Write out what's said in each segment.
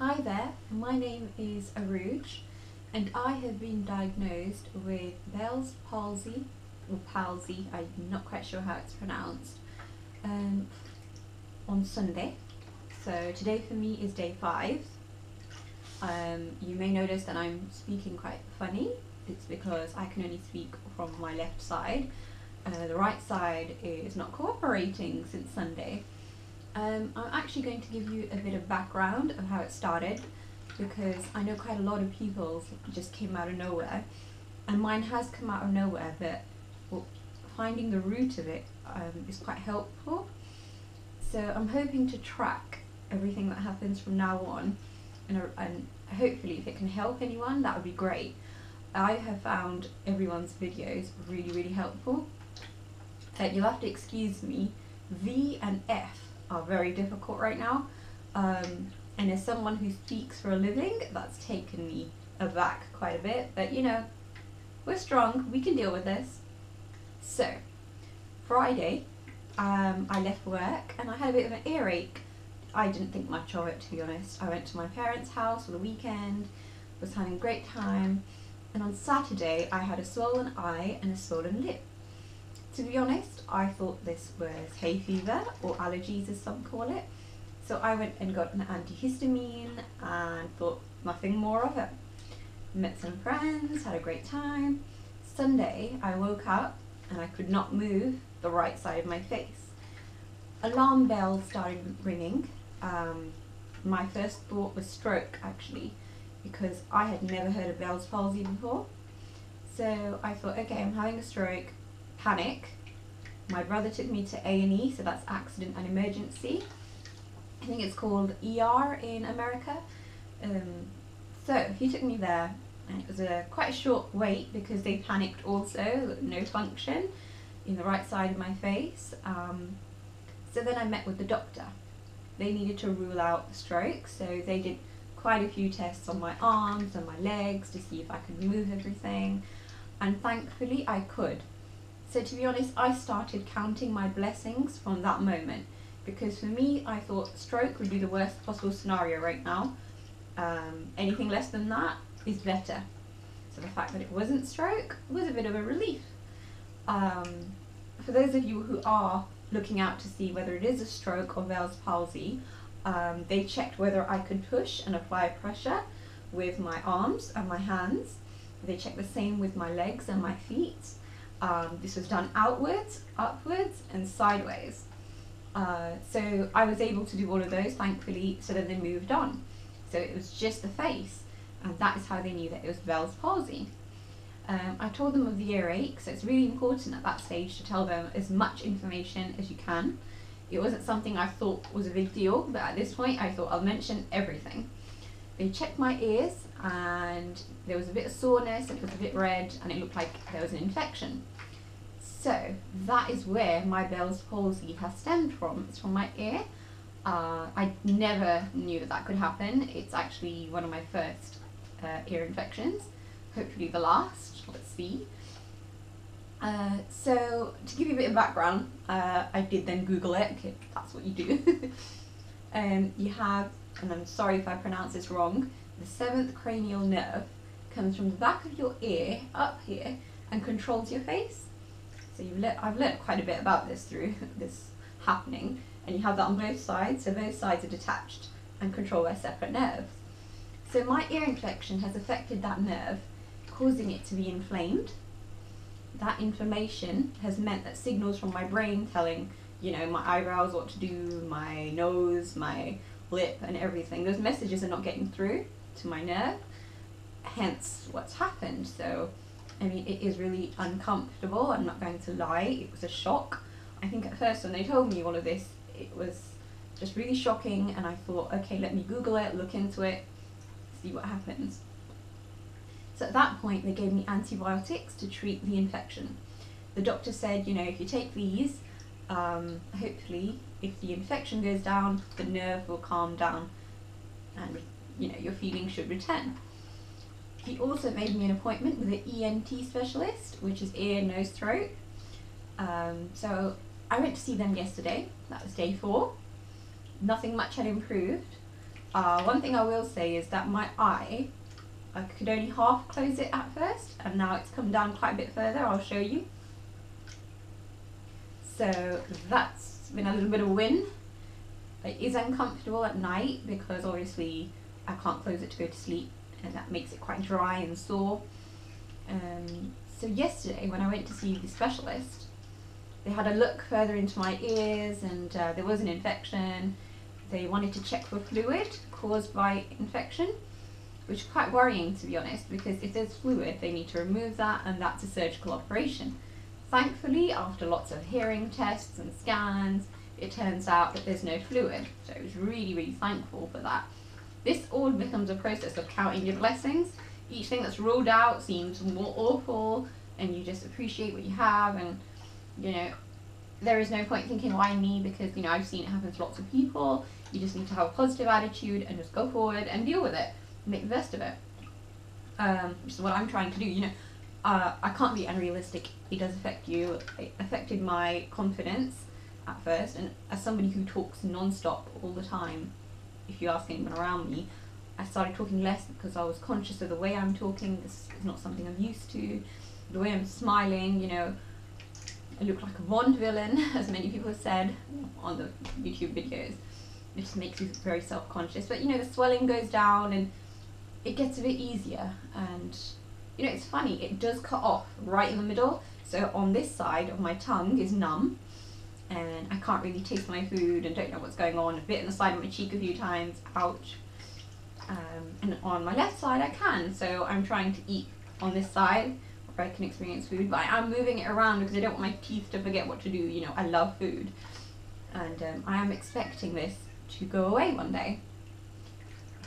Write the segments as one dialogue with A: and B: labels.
A: Hi there, my name is Aruj and I have been diagnosed with Bell's palsy or palsy, I'm not quite sure how it's pronounced, on Sunday. So today for me is day 5. You may notice that I'm speaking quite funny. It's because I can only speak from my left side. The right side is not cooperating since Sunday. I'm actually going to give you a bit of background of how it started, because I know quite a lot of people's just came out of nowhere, and mine has come out of nowhere, but finding the root of it is quite helpful. So I'm hoping to track everything that happens from now on, and hopefully if it can help anyone, that would be great. I have found everyone's videos really helpful. You'll have to excuse me, V and F are very difficult right now, and as someone who speaks for a living, that's taken me aback quite a bit, but you know, we're strong, we can deal with this. So Friday, I left work and I had a bit of an earache. I didn't think much of it, to be honest. I went to my parents' house for the weekend, was having a great time, and on Saturday I had a swollen eye and a swollen lip. To be honest, I thought this was hay fever, or allergies as some call it. So I went and got an antihistamine and thought nothing more of it. Met some friends, had a great time. Sunday, I woke up and I could not move the right side of my face. Alarm bells started ringing. My first thought was stroke, actually, because I had never heard of Bells Palsy before. So I thought, okay, I'm having a stroke. Panic. My brother took me to A&E, so that's accident and emergency. I think it's called ER in America. So he took me there, and it was quite a short wait because they panicked also, no function in the right side of my face. So then I met with the doctor. They needed to rule out the stroke, so they did quite a few tests on my arms and my legs to see if I could move everything, and thankfully I could. So to be honest, I started counting my blessings from that moment, because for me, I thought stroke would be the worst possible scenario right now. Anything less than that is better. So the fact that it wasn't stroke was a bit of a relief. For those of you who are looking out to see whether it is a stroke or Bell's palsy, they checked whether I could push and apply pressure with my arms and my hands. They checked the same with my legs and my feet. This was done outwards, upwards and sideways. So I was able to do all of those, thankfully, so then they moved on. So it was just the face, and that is how they knew that it was Bell's palsy. I told them of the earache, so it's really important at that stage to tell them as much information as you can. It wasn't something I thought was a big deal, but at this point I thought I'll mention everything. They checked my ears and there was a bit of soreness, it was a bit red, and it looked like there was an infection. So that is where my Bell's palsy has stemmed from. It's from my ear. I never knew that that could happen. It's actually one of my first ear infections, hopefully the last, let's see. So to give you a bit of background, I did then Google it, okay, that's what you do. You have, and I'm sorry if I pronounce this wrong, the 7th cranial nerve comes from the back of your ear up here and controls your face. So I've learnt quite a bit about this through this happening, and you have that on both sides, so both sides are detached and controlled by separate nerves. So my ear infection has affected that nerve, causing it to be inflamed. That inflammation has meant that signals from my brain telling, you know, my eyebrows what to do, my nose, my lip and everything, those messages are not getting through to my nerve, hence what's happened. So I mean, it is really uncomfortable, I'm not going to lie, it was a shock. I think at first when they told me all of this, it was just really shocking, and I thought, okay, let me Google it, look into it, see what happens. So at that point they gave me antibiotics to treat the infection. The doctor said, you know, if you take these, hopefully if the infection goes down, the nerve will calm down and, you know, your feeling should return. He also made me an appointment with an ENT specialist, which is ear, nose, throat. So I went to see them yesterday, that was day 4. Nothing much had improved. One thing I will say is that my eye, I could only half close it at first, and now it's come down quite a bit further. I'll show you. So that's been a little bit of a win. It is uncomfortable at night because obviously I can't close it to go to sleep, and that makes it quite dry and sore. So yesterday when I went to see the specialist, they had a look further into my ears, and there was an infection. They wanted to check for fluid caused by infection, which is quite worrying, to be honest, because if there's fluid, they need to remove that, and that's a surgical operation. Thankfully, after lots of hearing tests and scans, it turns out that there's no fluid. So I was really, really thankful for that. This all becomes a process of counting your blessings. Each thing that's ruled out seems more awful, and you just appreciate what you have, and you know, there is no point thinking, why me? Because, you know, I've seen it happen to lots of people. You just need to have a positive attitude and just go forward and deal with it, make the best of it. Which is what I'm trying to do. You know, I can't be unrealistic. It does affect you. It affected my confidence at first, and as somebody who talks non-stop all the time, if you ask anyone around me, I started talking less because I was conscious of the way I'm talking. This is not something I'm used to. The way I'm smiling, you know, I look like a Bond villain, as many people have said on the YouTube videos. It just makes you very self-conscious. But you know, the swelling goes down and it gets a bit easier. And you know, it's funny, it does cut off right in the middle. So on this side of my tongue is numb, and I can't really taste my food and don't know what's going on. A bit in the side of my cheek a few times, ouch. And on my left side I can. So I'm trying to eat on this side, I can experience food, but I am moving it around because I don't want my teeth to forget what to do. You know, I love food, and I am expecting this to go away one day,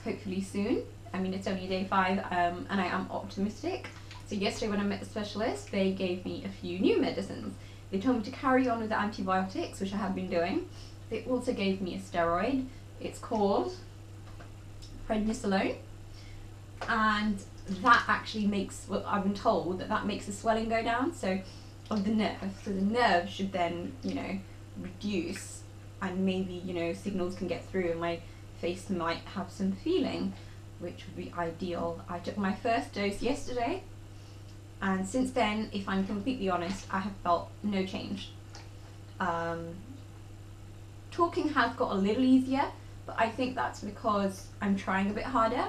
A: hopefully soon. I mean, it's only day 5, and I am optimistic. So yesterday when I met the specialist, they gave me a few new medicines. They told me to carry on with the antibiotics, which I have been doing. They also gave me a steroid. It's called prednisolone, and that actually makes, well, I've been told that makes the swelling go down, so of the nerve. So the nerve should then, you know, reduce, and maybe, you know, signals can get through and my face might have some feeling, which would be ideal. I took my first dose yesterday, and since then, if I'm completely honest, I have felt no change. Talking has got a little easier, but I think that's because I'm trying a bit harder,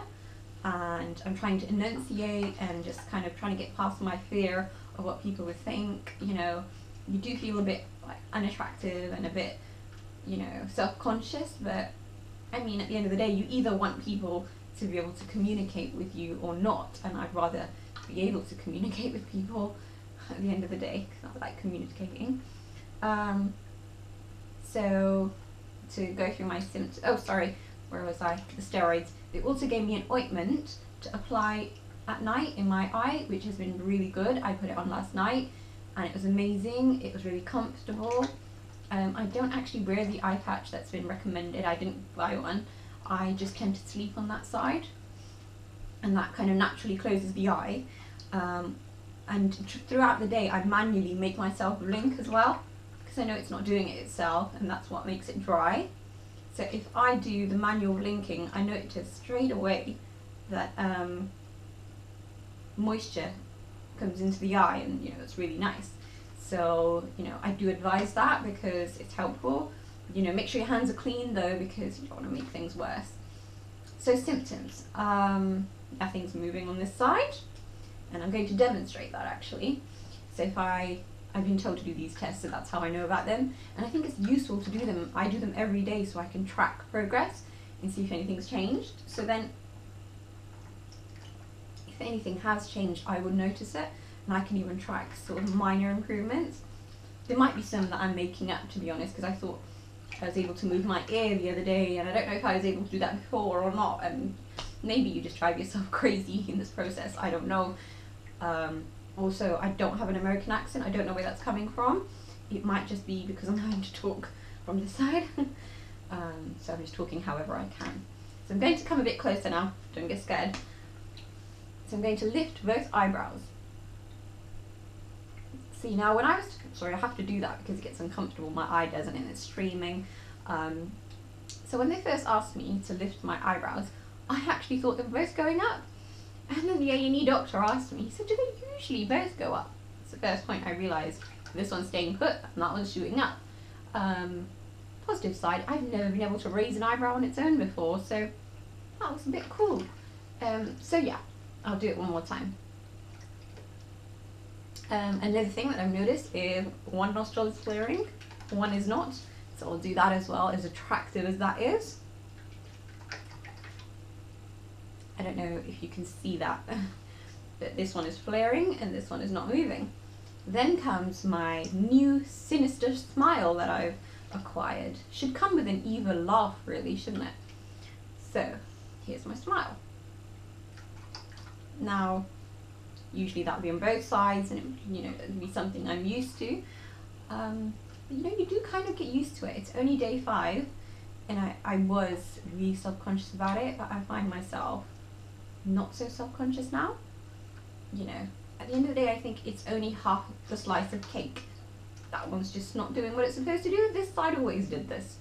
A: and I'm trying to enunciate and just kind of trying to get past my fear of what people would think. You know, you do feel a bit like unattractive and a bit, you know, self-conscious, but I mean, at the end of the day, you either want people to be able to communicate with you or not, and I'd rather be able to communicate with people at the end of the day, because I like communicating. So to go through my symptoms, oh sorry, where was I? The steroids. They also gave me an ointment to apply at night in my eye, which has been really good. I put it on last night and it was amazing. It was really comfortable. I don't actually wear the eye patch that's been recommended. I didn't buy one. I just tend to sleep on that side, and that kind of naturally closes the eye. And throughout the day I manually make myself blink as well, because I know it's not doing it itself, and that's what makes it dry. So if I do the manual blinking, I notice straight away that moisture comes into the eye, and you know, it's really nice. So, you know, I do advise that because it's helpful. You know, make sure your hands are clean though, because you don't want to make things worse. So symptoms, nothing's moving on this side, and I'm going to demonstrate that actually. So if I've been told to do these tests, so that's how I know about them, and I think it's useful to do them. I do them every day so I can track progress and see if anything's changed. So then, if anything has changed, I would notice it, and I can even track sort of minor improvements. There might be some that I'm making up, to be honest, because I thought I was able to move my ear the other day, and I don't know if I was able to do that before or not, and maybe you just drive yourself crazy in this process, I don't know. Also, I don't have an American accent. I don't know where that's coming from. It might just be because I'm having to talk from this side. So I'm just talking however I can. So I'm going to come a bit closer now. Don't get scared. So I'm going to lift both eyebrows. See, now when I was, sorry, I have to do that because it gets uncomfortable. My eye doesn't, and it's streaming. So when they first asked me to lift my eyebrows, I actually thought they were both going up. And then the A&E doctor asked me, he said, do they usually both go up? It's the first point I realised this one's staying put and that one's shooting up. Positive side, I've never been able to raise an eyebrow on its own before, so that was a bit cool. So yeah, I'll do it one more time. Another thing that I've noticed is one nostril is flaring, one is not. So I'll do that as well, as attractive as that is. I don't know if you can see that, but this one is flaring and this one is not moving. Then comes my new sinister smile that I've acquired. Should come with an evil laugh really, shouldn't it? So here's my smile. Now, usually that would be on both sides and it would, you know, it would be something I'm used to. You know, you do kind of get used to it. It's only day 5 and I was really self-conscious about it, but I find myself not so self-conscious now. You know, at the end of the day, I think it's only half the slice of cake. That one's just not doing what it's supposed to do. This side always did this.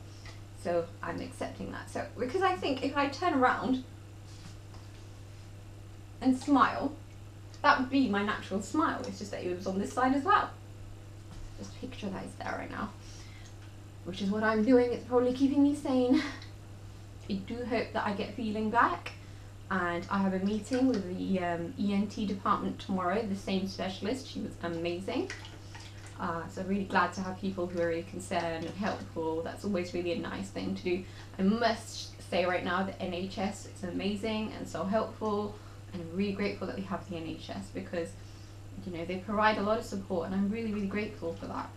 A: So I'm accepting that. So, because I think if I turn around and smile, that would be my natural smile. It's just that it was on this side as well. Just picture that it's there right now. Which is what I'm doing. It's probably keeping me sane. I do hope that I get feeling back. And I have a meeting with the ENT department tomorrow, the same specialist. She was amazing. So really glad to have people who are really concerned and helpful. That's always really a nice thing to do. I must say right now that NHS is amazing and so helpful. And I'm really grateful that we have the NHS because, you know, they provide a lot of support and I'm really, really grateful for that.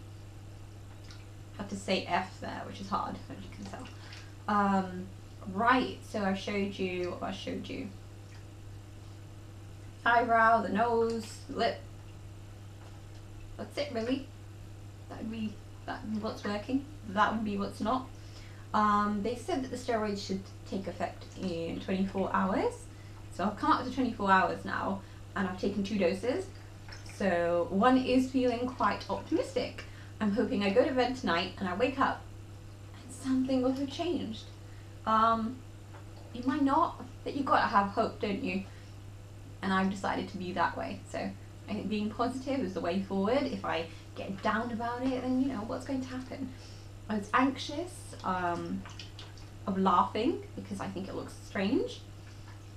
A: I have to say F there, which is hard, as you can tell. Right, so I showed you. Eyebrow, the nose, lip. That's it really. That would be what's working. That would be what's not. They said that the steroids should take effect in 24 hours. So I've come up to 24 hours now and I've taken 2 doses. So one is feeling quite optimistic. I'm hoping I go to bed tonight and I wake up and something will have changed. It might not, but you've got to have hope, don't you? And I've decided to be that way. So I think being positive is the way forward. If I get down about it, then you know what's going to happen. I was anxious of laughing because I think it looks strange.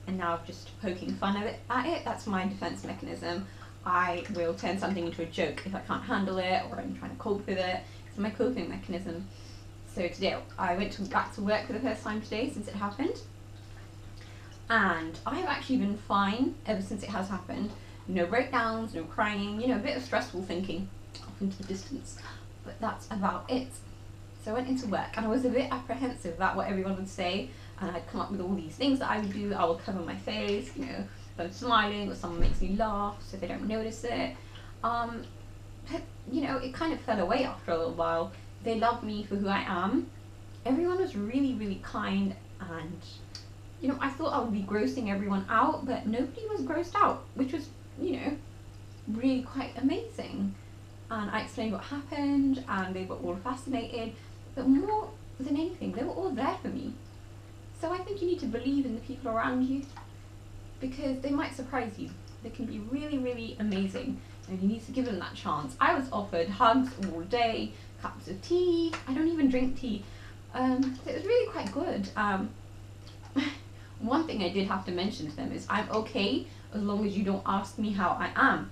A: And now I'm just poking fun at it. That's my defense mechanism. I will turn something into a joke if I can't handle it or I'm trying to cope with it. It's my coping mechanism. So today I went back to work for the first time today since it happened. And I have actually been fine ever since it has happened. No breakdowns, no crying, you know, a bit of stressful thinking off into the distance. But that's about it. So I went into work and I was a bit apprehensive about what everyone would say. And I'd come up with all these things that I would do. I will cover my face, you know, if I'm smiling or someone makes me laugh so they don't notice it. But, you know, it kind of fell away after a little while. They loved me for who I am. Everyone was really, really kind and, you know, I thought I would be grossing everyone out, but nobody was grossed out, which was, you know, really quite amazing. And I explained what happened and they were all fascinated, but more than anything, they were all there for me. So I think you need to believe in the people around you because they might surprise you. They can be really, really amazing and you need to give them that chance. I was offered hugs all day, cups of tea. I don't even drink tea. So it was really quite good. One thing I did have to mention to them is I'm okay as long as you don't ask me how I am.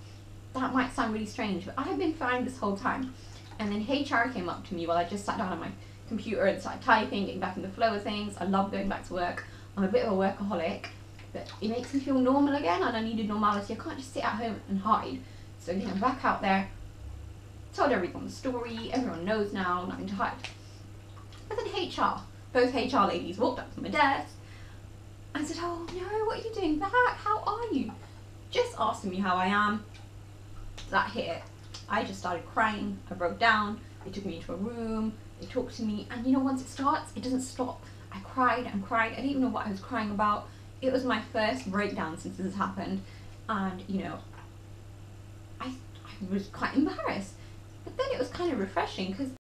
A: That might sound really strange, but I have been fine this whole time. And then HR came up to me while I just sat down on my computer and started typing, getting back in the flow of things. I love going back to work. I'm a bit of a workaholic, but it makes me feel normal again and I needed normality. I can't just sit at home and hide. So, you know, back out there, told everyone the story, everyone knows now, nothing to hide. But then both HR ladies walked up to my desk and said, oh no, what are you doing back? How are you? Just asking me how I am. That hit it. I just started crying, I broke down, they took me into a room, they talked to me, and you know, once it starts, it doesn't stop. I cried and cried, I didn't even know what I was crying about. It was my first breakdown since this has happened, and you know, I was quite embarrassed. But then it was kind of refreshing because